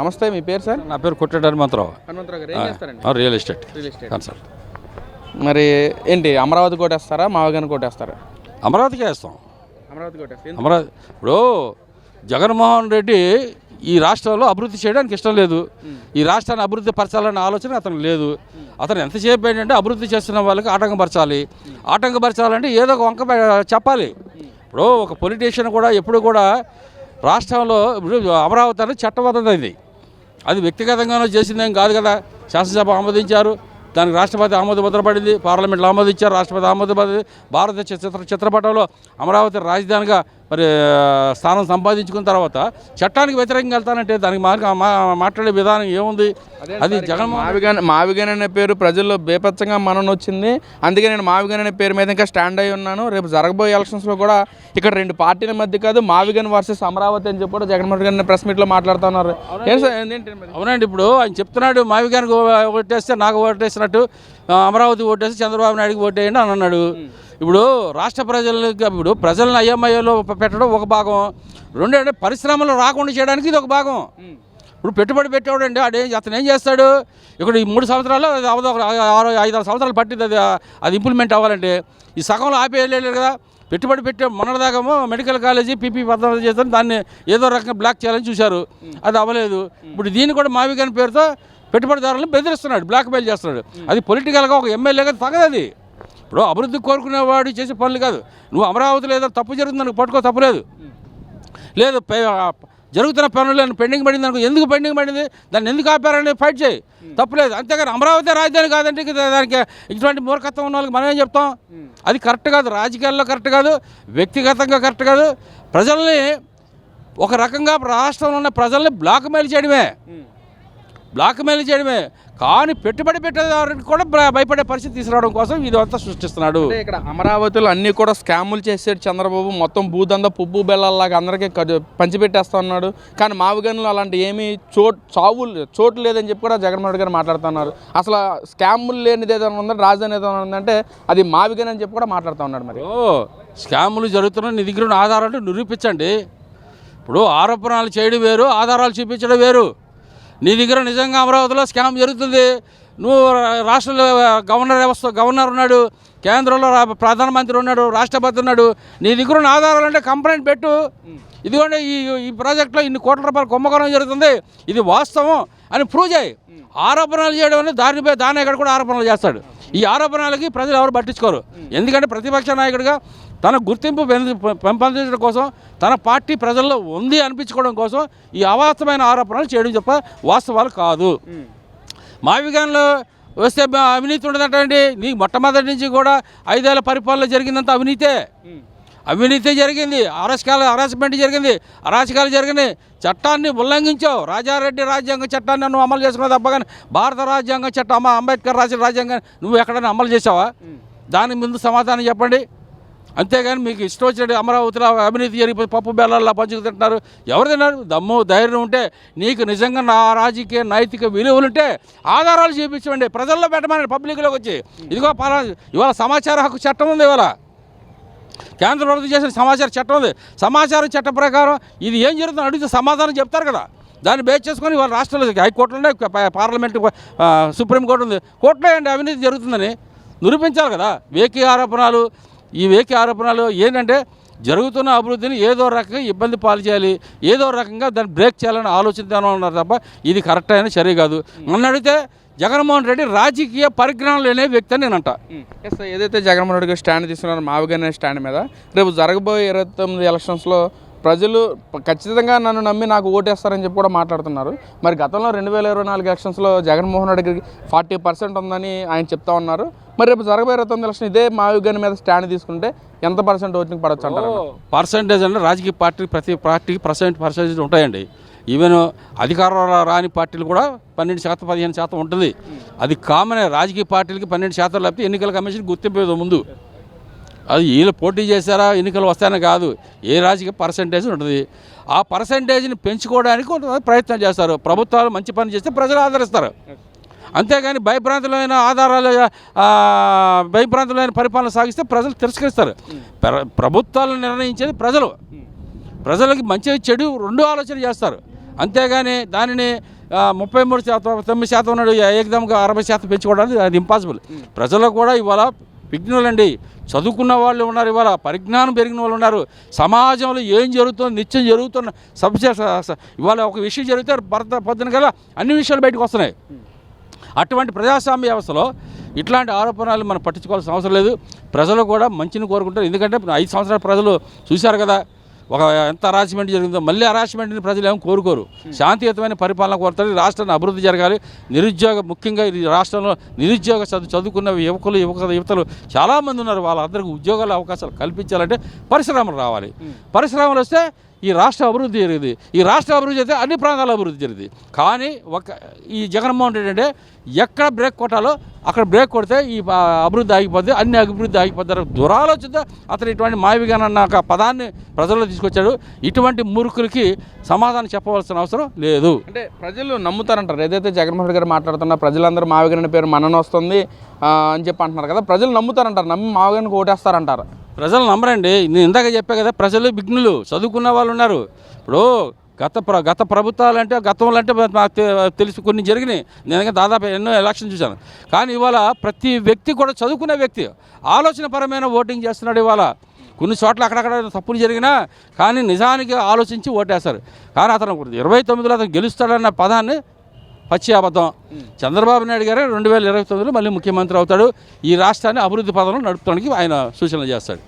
నమస్తే, మీ పేరు సార్? నా పేరు Kotteti Hanumantharao. Real estate consult. మరి ఏంటి, అమరావతి కోటేస్తారా, మావగాని కోటేస్తారా? అమరావతికే వేస్తాం. అమరావతి. ఇప్పుడు జగన్మోహన్ రెడ్డి ఈ రాష్ట్రంలో అభివృద్ధి చేయడానికి ఇష్టం లేదు. ఈ రాష్ట్రాన్ని అభివృద్ధి పరచాలనే ఆలోచన అతనికి లేదు. అతను ఎంతసేపు ఏంటంటే అభివృద్ధి చేస్తున్న వాళ్ళకి ఆటంకపరచాలంటే ఏదో ఒక వంక చెప్పాలి. ఇప్పుడు ఒక పొలిటీషియన్ కూడా ఎప్పుడు కూడా రాష్ట్రంలో ఇప్పుడు అమరావతి అనేది చట్టబద్ధమైంది. అది వ్యక్తిగతంగానూ చేసిందేం కాదు కదా. శాసనసభ ఆమోదించారు, దానికి రాష్ట్రపతి ఆమోదముద్ర పడింది, పార్లమెంట్లో ఆమోదించారు, రాష్ట్రపతి ఆమోదపడింది. భారత చిత్రపటంలో అమరావతి రాజధానిగా మరి స్థానం సంపాదించుకున్న తర్వాత చట్టానికి వ్యతిరేకంగా వెళ్తానంటే దానికి మాట్లాడే విధానం ఏముంది? అది మావిగాని అనే పేరు ప్రజల్లో బేపచ్చంగా వచ్చింది. అందుకే నేను మావిగాని అనే పేరు మీద ఇంకా స్టాండ్ అయి ఉన్నాను. రేపు జరగబోయే ఎలక్షన్స్లో కూడా ఇక్కడ రెండు పార్టీల మధ్య కాదు, మావిగాని వర్సెస్ అమరావతి అని చెప్పి కూడా జగన్మోహన్ గారిని ప్రెస్ మీట్లో మాట్లాడుతున్నారు. అవునండి, ఇప్పుడు ఆయన చెప్తున్నాడు మావిగానికి ఓటేస్తే నాకు ఓటేసినట్టు, అమరావతి ఓటేస్తే చంద్రబాబు నాయుడుకి ఓటేయండి అని అన్నాడు. ఇప్పుడు రాష్ట్ర ప్రజలకు ఇప్పుడు ప్రజలను అయ్యమ్మయ్యలో పెట్టడం ఒక భాగం, రెండేంటే పరిశ్రమలు రాకుండా చేయడానికి ఇది ఒక భాగం. ఇప్పుడు పెట్టుబడి పెట్టేవాడండి అతను ఏం చేస్తాడు? ఇక్కడ ఈ 3 సంవత్సరాలు 6-5 సంవత్సరాలు పట్టింది అది ఇంప్లిమెంట్ అవ్వాలంటే. ఈ సగంలో ఆపేయలేదు కదా. పెట్టుబడి పెట్టే మొన్నటిదాకేమో మెడికల్ కాలేజీ పీపీ పద్ధతి చేస్తాను, దాన్ని ఏదో రకంగా బ్లాక్ చేయాలని చూశారు, అది అవ్వలేదు. ఇప్పుడు దీన్ని కూడా మావిగాని పేరుతో పెట్టుబడిదారులను బెదిరిస్తున్నాడు, బ్లాక్ మెయిల్ చేస్తున్నాడు. అది పొలిటికల్గా ఒక ఎమ్మెల్యేగా తగదది. ఇప్పుడు అభివృద్ధి కోరుకునేవాడు చేసే పనులు కాదు. నువ్వు అమరావతిలో ఏదో తప్పు జరుగుతుంది అనుకో, పట్టుకో, తప్పులేదు. లేదు జరుగుతున్న పనులు పెండింగ్ పడింది అనుకో, ఎందుకు పెండింగ్ పడింది, దాన్ని ఎందుకు ఆపారని ఫైట్ చేయి, తప్పులేదు. అంతేగాని అమరావతి రాజధాని కాదంటే దానికి ఇటువంటి మూర్ఖత్వం ఉన్న వాళ్ళకి మనం ఏం చెప్తాం? అది కరెక్ట్ కాదు, రాజకీయాల్లో కరెక్ట్ కాదు, వ్యక్తిగతంగా కరెక్ట్ కాదు. ప్రజల్ని ఒక రకంగా రాష్ట్రంలో ఉన్న ప్రజల్ని బ్లాక్మెయిల్ చేయడమే కానీ పెట్టుబడి పెట్టేవారికి కూడా భయపడే పరిస్థితి తీసుకురావడం కోసం ఇదంతా సృష్టిస్తున్నాడు. ఇక్కడ అమరావతిలో అన్నీ కూడా స్కాములు చేసాడు చంద్రబాబు. మొత్తం భూదందా పువ్వు బెల్లలాగా అందరికీ పంచిపెట్టేస్తా ఉన్నాడు. కానీ మావిగానిలో అలాంటి ఏమీ చోటు లేదని చెప్పి కూడా జగన్మోహన్ రెడ్డి గారు మాట్లాడుతున్నారు. అసలు స్కాములు లేనిది ఏదైనా ఉందంటే, రాజధాని ఏదైనా ఉందంటే అది మావిగాని అని చెప్పి కూడా మాట్లాడుతూ ఉన్నాడు. మరి స్కాములు జరుగుతున్న నీ దగ్గర ఆధారాలు నిరూపించండి. ఇప్పుడు ఆరోపణలు చేయడం వేరు, ఆధారాలు చూపించడం వేరు. నీ దగ్గర నిజంగా అమరావతిలో స్కామ్ జరుగుతుంది, నువ్వు రాష్ట్రంలో గవర్నర్ ఉన్నాడు, కేంద్రంలో ప్రధానమంత్రి ఉన్నాడు, రాష్ట్రపతి ఉన్నాడు, నీ దగ్గర ఉన్న ఆధారాలంటే కంప్లైంట్ పెట్టు. ఇదిగోండి ఈ ప్రాజెక్టులో ఇన్ని కోట్ల రూపాయలు కుంభకోణం జరుగుతుంది, ఇది వాస్తవం అని ప్రూవ్ చేయి. ఆరోపణలు చేయడం అనేది దాని ఎక్కడ కూడా ఆరోపణలు చేస్తాడు. ఈ ఆరోపణలకి ప్రజలు ఎవరు పట్టించుకోరు. ఎందుకంటే ప్రతిపక్ష నాయకుడిగా తన గుర్తింపు పెంపొందించడం కోసం, తన పార్టీ ప్రజల్లో ఉంది అనిపించుకోవడం కోసం ఈ అవాస్తవమైన ఆరోపణలు చేయడం తప్ప వాస్తవాలు కాదు. మావిగానిలో వస్తే అవినీతి ఉండదంటే నీకు మొట్టమొదటి నుంచి కూడా 5 ఏళ్ల పరిపాలన జరిగిందంత అవినీతి జరిగింది, హరాస్మెంట్ జరిగింది, అరాచకాలు జరిగినాయి. చట్టాన్ని ఉల్లంఘించావు. రాజారెడ్డి రాజ్యాంగ చట్టాన్ని నువ్వు అమలు చేసుకున్నావు తప్ప కానీ భారత రాజ్యాంగ చట్టం అంబేద్కర్ రాసిన రాజ్యాంగాన్ని నువ్వు ఎక్కడైనా అమలు చేసావా? దాని ముందు సమాధానం చెప్పండి. అంతేగాని మీకు ఇష్టం వచ్చినట్టు అమరావతిలో అవినీతి జరిగిపోయి పప్పు బెల్లాల్లో పంచుకు తింటున్నారు. ఎవరు తిన్నారు? దమ్ము ధైర్యం ఉంటే, నీకు నిజంగా నా రాజకీయ నైతిక విలువలుంటే ఆధారాలు చూపించండి, ప్రజల్లో పెట్టమని పబ్లిక్లోకి వచ్చి. ఇదిగో ఇవాళ సమాచార హక్కు చట్టం ఉంది, ఇవాళ కేంద్ర ప్రభుత్వం చేసిన సమాచార చట్టం ఉంది. సమాచార చట్టం ప్రకారం ఇది ఏం జరుగుతుందో అడిగితే సమాధానం చెప్తారు కదా. దాన్ని బేస్ చేసుకొని ఇవాళ రాష్ట్రంలో హైకోర్టులు ఉన్నాయి, పార్లమెంట్, సుప్రీంకోర్టు ఉంది. కోర్టులో ఏంటి అవినీతి జరుగుతుందని నిరూపించాలి కదా. ఈ వేకి ఆరోపణలు ఏంటంటే జరుగుతున్న అభివృద్ధిని ఏదో రకంగా ఇబ్బంది పాలు చేయాలి, ఏదో రకంగా దాన్ని బ్రేక్ చేయాలని ఆలోచిద్దాను అన్నారు తప్ప ఇది కరెక్ట్ అయిన చర్య కాదు. నన్ను అడిగితే జగన్మోహన్ రెడ్డి రాజకీయ పరిజ్ఞానం లేని వ్యక్తి అని నేనంట. ఏదైతే జగన్మోహన్ రెడ్డి గారు స్టాండ్ తీసుకున్నారో మావిగాని స్టాండ్ మీద, రేపు జరగబోయే 29 ఎలక్షన్స్లో ప్రజలు ఖచ్చితంగా నన్ను నమ్మి నాకు ఓటేస్తారని చెప్పి కూడా మాట్లాడుతున్నారు. మరి గతంలో 2024 ఎలక్షన్స్లో జగన్మోహన్ రెడ్డికి 40% ఉందని ఆయన చెప్తా ఉన్నారు. మరి రేపు జరగబోయే 29 ఎలక్షన్ ఇదే మావిగాని మీద స్టాండ్ తీసుకుంటే ఎంత % ఓటింగ్ పడవచ్చు అంటారు? పర్సంటేజ్ అంటే రాజకీయ ప్రతి పార్టీకి పర్సెంటేజ్ ఉంటాయండి. ఈవెన్ అధికారంలో రాని పార్టీలు కూడా 12% 15% ఉంటుంది. అది కామనే. రాజకీయ పార్టీలకి 12% లేకపోతే ఎన్నికల కమిషన్ గుర్తింపు ముందు. అది వీళ్ళు పోటీ చేశారా ఎన్నికలు వస్తాయని కాదు, ఏ రాజకీయ పర్సంటేజ్ ఉంటుంది. ఆ పర్సంటేజ్ని పెంచుకోవడానికి ప్రయత్నం చేస్తారు. ప్రభుత్వాలు మంచి పని చేస్తే ప్రజలు ఆదరిస్తారు. అంతేగాని భయభ్రాంతులైన భయభ్రాంతులైన పరిపాలన సాగిస్తే ప్రజలు తిరస్కరిస్తారు. ప్రభుత్వాలను నిర్ణయించేది ప్రజలకి మంచి చెడు 2 ఆలోచన చేస్తారు. అంతేగాని దానిని 33% ఉన్నాడు ఏకదమ్గా 60% పెంచుకోవడానికి అది ఇంపాసిబుల్. ప్రజలు కూడా ఇవాళ విఘ్నులండి, చదువుకున్న వాళ్ళు ఉన్నారు, ఇవాళ పరిజ్ఞానం పెరిగిన వాళ్ళు ఉన్నారు. సమాజంలో ఏం జరుగుతుందో నిత్యం జరుగుతున్న ఇవాళ ఒక విషయం జరిగితే పొద్దున కదా అన్ని విషయాలు బయటకు వస్తున్నాయి. అటువంటి ప్రజాస్వామ్య వ్యవస్థలో ఇట్లాంటి ఆరోపణలు మనం పట్టించుకోవాల్సిన అవసరం లేదు. ప్రజలు కూడా మంచిని కోరుకుంటారు. ఎందుకంటే 5 సంవత్సరాల ప్రజలు చూశారు కదా ఎంత హరాస్మెంట్ జరిగిందో. మళ్ళీ హరాస్మెంట్ని ప్రజలు ఏమో కోరుకోరు, శాంతియుతమైన పరిపాలన కోరుతారు. రాష్ట్రాన్ని అభివృద్ధి జరగాలి. ముఖ్యంగా ఈ రాష్ట్రంలో నిరుద్యోగ చదువుకున్న యువతలు చాలామంది ఉన్నారు. వాళ్ళందరికీ ఉద్యోగాల అవకాశాలు కల్పించాలంటే పరిశ్రమలు రావాలి. పరిశ్రమలు వస్తే ఈ రాష్ట్ర అభివృద్ధి జరిగింది. ఈ రాష్ట్ర అభివృద్ధి అయితే అన్ని ప్రాంతాల అభివృద్ధి జరిగింది. కానీ ఈ జగన్మోహన్ రెడ్డి అంటే ఎక్కడ బ్రేక్ కొట్టాలో అక్కడ బ్రేక్ కొడితే ఈ అభివృద్ధి ఆగిపోద్ది, అన్ని అభివృద్ధి ఆగిపోతారు. దురాలోచనతో అతను ఇటువంటి మాయవిగాన్ అన్న ఒక పదాన్ని ప్రజల్లో తీసుకొచ్చాడు. ఇటువంటి మూర్ఖులకి సమాధానం చెప్పవలసిన అవసరం లేదు. అంటే ప్రజలు నమ్ముతారంటారు. ఏదైతే జగన్మోహన్ రెడ్డి గారు మాట్లాడుతున్నా ప్రజలందరూ మావిగాన్ పేరు మనన వస్తుంది అని చెప్పి అంటున్నారు కదా, ప్రజలు నమ్ముతారంటారు, నమ్మి మావిగానికి ఓటేస్తారంటారు. ప్రజలు నమ్మరండి. నేను ఇందాక చెప్పా కదా, ప్రజలు విఘ్నులు, చదువుకున్న వాళ్ళు ఉన్నారు. ఇప్పుడు గత ప్రభుత్వాలు అంటే గతంలో అంటే నాకు తెలుసు కొన్ని జరిగినాయి. నేను దాదాపు ఎన్నో ఎలక్షన్ చూశాను. కానీ ఇవాళ ప్రతి వ్యక్తి కూడా చదువుకునే వ్యక్తి ఆలోచనపరమైన ఓటింగ్ చేస్తున్నాడు. ఇవాళ కొన్ని చోట్ల అక్కడక్కడ తప్పులు జరిగినా కానీ నిజానికి ఆలోచించి ఓటేస్తారు. కానీ అతను 29లో అతను గెలుస్తాడన్న పదాన్ని పచ్చి అబద్ధం. చంద్రబాబు నాయుడు గారే 2029లో మళ్ళీ ముఖ్యమంత్రి అవుతాడు. ఈ రాష్ట్రాన్ని అభివృద్ధి పదంలో నడుపుతానికి ఆయన సూచనలు చేస్తాడు.